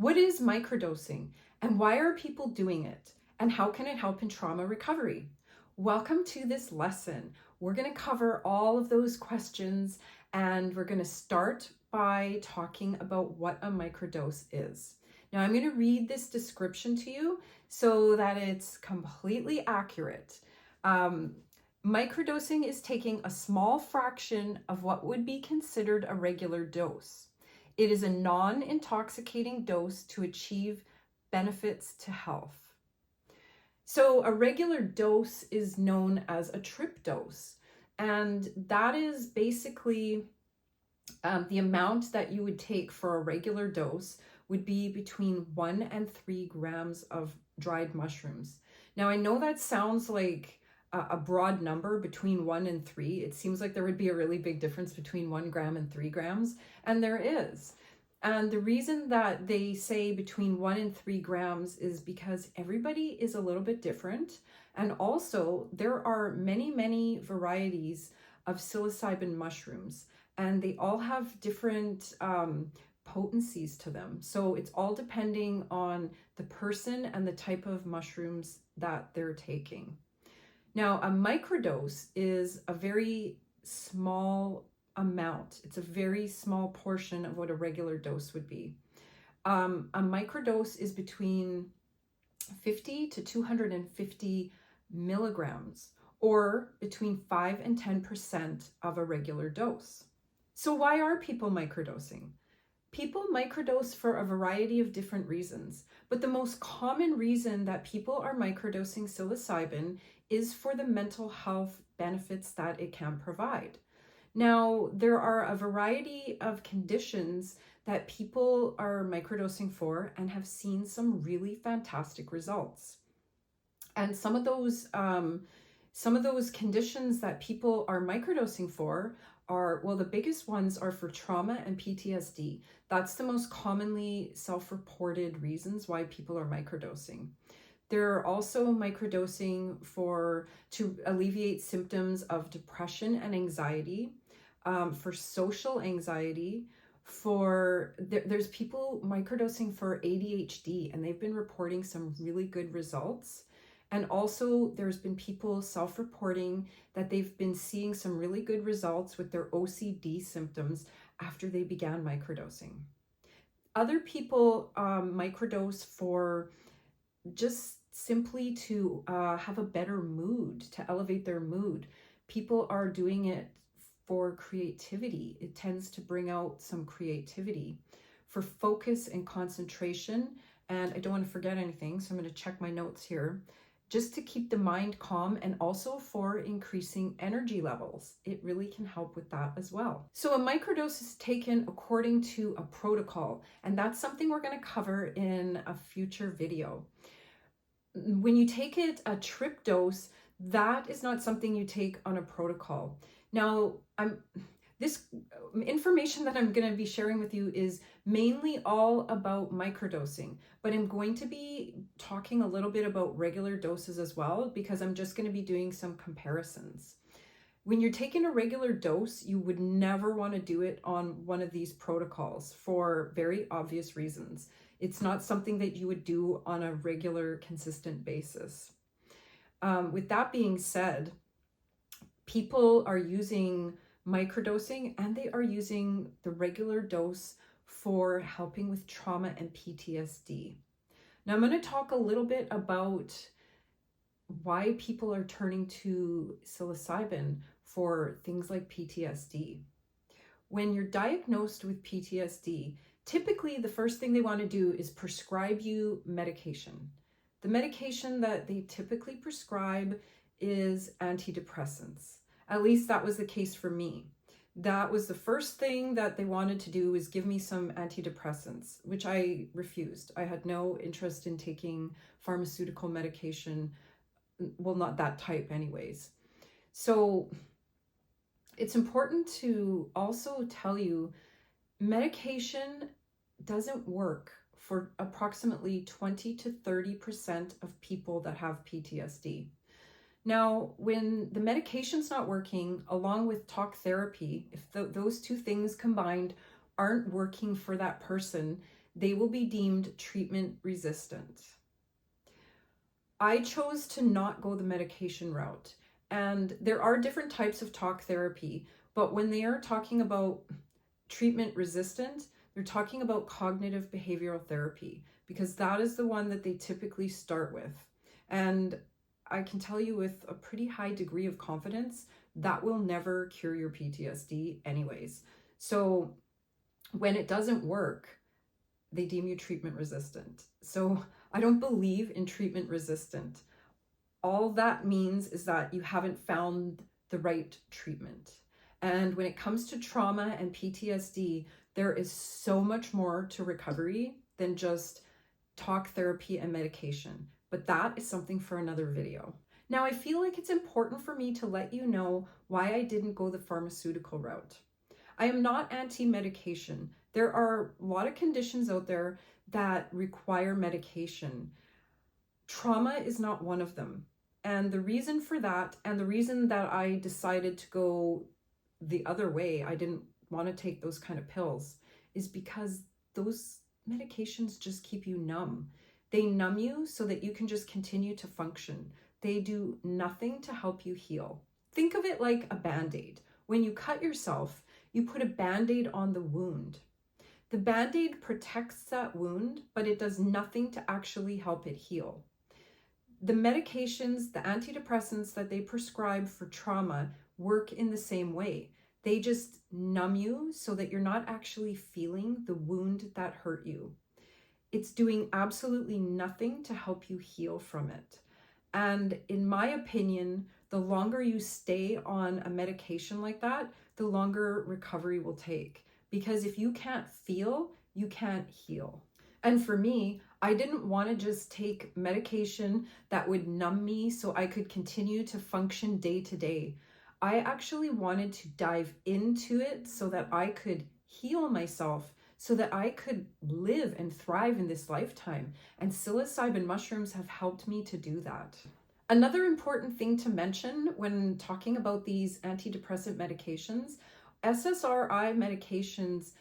What is microdosing and why are people doing it? And how can it help in trauma recovery? Welcome to this lesson. We're going to cover all of those questions and we're going to start by talking about what a microdose is. Now I'm going to read this description to you so that it's completely accurate. Microdosing is taking a small fraction of what would be considered a regular dose. It is a non-intoxicating dose to achieve benefits to health. So a regular dose is known as a trip dose, and that is basically the amount that you would take for a regular dose would be between 1 and 3 grams of dried mushrooms. Now I know that sounds like a broad number, between 1 and 3. It seems like there would be a really big difference between 1 gram and 3 grams, and there is. And the reason that they say between 1 and 3 grams is because everybody is a little bit different. And also there are many, many varieties of psilocybin mushrooms, and they all have different potencies to them. So it's all depending on the person and the type of mushrooms that they're taking. Now, a microdose is a very small amount. It's a very small portion of what a regular dose would be. A microdose is between 50 to 250 milligrams, or between 5 and 10% of a regular dose. So why are people microdosing? People microdose for a variety of different reasons, but the most common reason that people are microdosing psilocybin is for the mental health benefits that it can provide. Now, there are a variety of conditions that people are microdosing for and have seen some really fantastic results. And some of those conditions that people are microdosing for are, well, the biggest ones are for trauma and PTSD. That's the most commonly self-reported reasons why people are microdosing. They're also microdosing to alleviate symptoms of depression and anxiety, for social anxiety, there's people microdosing for ADHD, and they've been reporting some really good results. And also there's been people self-reporting that they've been seeing some really good results with their OCD symptoms after they began microdosing. Other people microdose for just simply to have a better mood, to elevate their mood. People are doing it for creativity. It tends to bring out some creativity, for focus and concentration. And I don't want to forget anything, so I'm going to check my notes here. Just to keep the mind calm, and also for increasing energy levels. It really can help with that as well. So a microdose is taken according to a protocol, and that's something we're going to cover in a future video. When you take a trip dose, that is not something you take on a protocol. Now, this information that I'm going to be sharing with you is mainly all about microdosing, but I'm going to be talking a little bit about regular doses as well, because I'm just going to be doing some comparisons. When you're taking a regular dose, you would never want to do it on one of these protocols for very obvious reasons. It's not something that you would do on a regular, consistent basis. With that being said, people are using microdosing, and they are using the regular dose for helping with trauma and PTSD. Now I'm going to talk a little bit about why people are turning to psilocybin for things like PTSD. When you're diagnosed with PTSD, typically the first thing they want to do is prescribe you medication. The medication that they typically prescribe is antidepressants. At least that was the case for me. That was the first thing that they wanted to do, was give me some antidepressants, which I refused. I had no interest in taking pharmaceutical medication. Well, not that type anyways. So it's important to also tell you, medication doesn't work for approximately 20 to 30% of people that have PTSD. Now, when the medication's not working, along with talk therapy, if those two things combined aren't working for that person, they will be deemed treatment resistant. I chose to not go the medication route. And there are different types of talk therapy, but when they are talking about treatment resistant, they're talking about cognitive behavioral therapy, because that is the one that they typically start with. And I can tell you with a pretty high degree of confidence that will never cure your PTSD anyways. So when it doesn't work, they deem you treatment resistant. So I don't believe in treatment resistant. All that means is that you haven't found the right treatment. And when it comes to trauma and PTSD, there is so much more to recovery than just talk therapy and medication. But that is something for another video. Now, I feel like it's important for me to let you know why I didn't go the pharmaceutical route. I am not anti-medication. There are a lot of conditions out there that require medication. Trauma is not one of them. And the reason for that, and the reason that I decided to go the other way, I didn't want to take those kind of pills, is because those medications just keep you numb. They numb you so that you can just continue to function. They do nothing to help you heal. Think of it like a Band-Aid. When you cut yourself, you put a Band-Aid on the wound. The Band-Aid protects that wound, but it does nothing to actually help it heal. The medications, the antidepressants that they prescribe for trauma work in the same way. They just numb you so that you're not actually feeling the wound that hurt you. It's doing absolutely nothing to help you heal from it. And in my opinion, the longer you stay on a medication like that, the longer recovery will take. Because if you can't feel, you can't heal. And for me, I didn't want to just take medication that would numb me so I could continue to function day to day. I actually wanted to dive into it so that I could heal myself, so that I could live and thrive in this lifetime. And psilocybin mushrooms have helped me to do that. Another important thing to mention when talking about these antidepressant medications, SSRI medications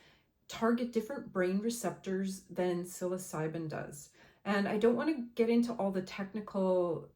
target different brain receptors than psilocybin does. And I don't want to get into all the technical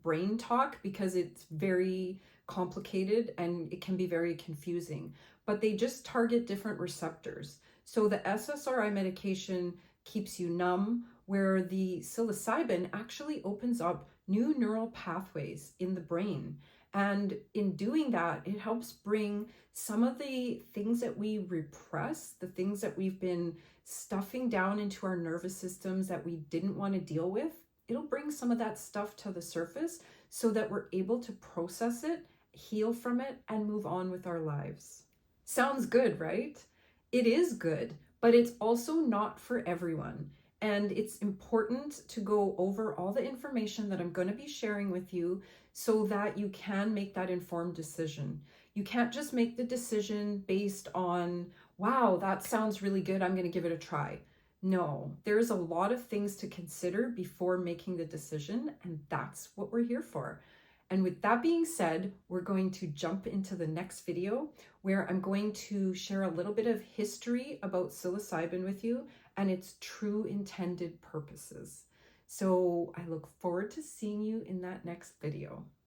brain talk because it's very complicated and it can be very confusing, but they just target different receptors. So the SSRI medication keeps you numb, where the psilocybin actually opens up new neural pathways in the brain. And in doing that, it helps bring some of the things that we repress, the things that we've been stuffing down into our nervous systems that we didn't want to deal with. It'll bring some of that stuff to the surface so that we're able to process it, heal from it, and move on with our lives. Sounds good, right? It is good, but it's also not for everyone. And it's important to go over all the information that I'm going to be sharing with you so that you can make that informed decision. You can't just make the decision based on, wow, that sounds really good, I'm going to give it a try. No, there's a lot of things to consider before making the decision, and that's what we're here for. And with that being said, we're going to jump into the next video where I'm going to share a little bit of history about psilocybin with you and its true intended purposes. So I look forward to seeing you in that next video.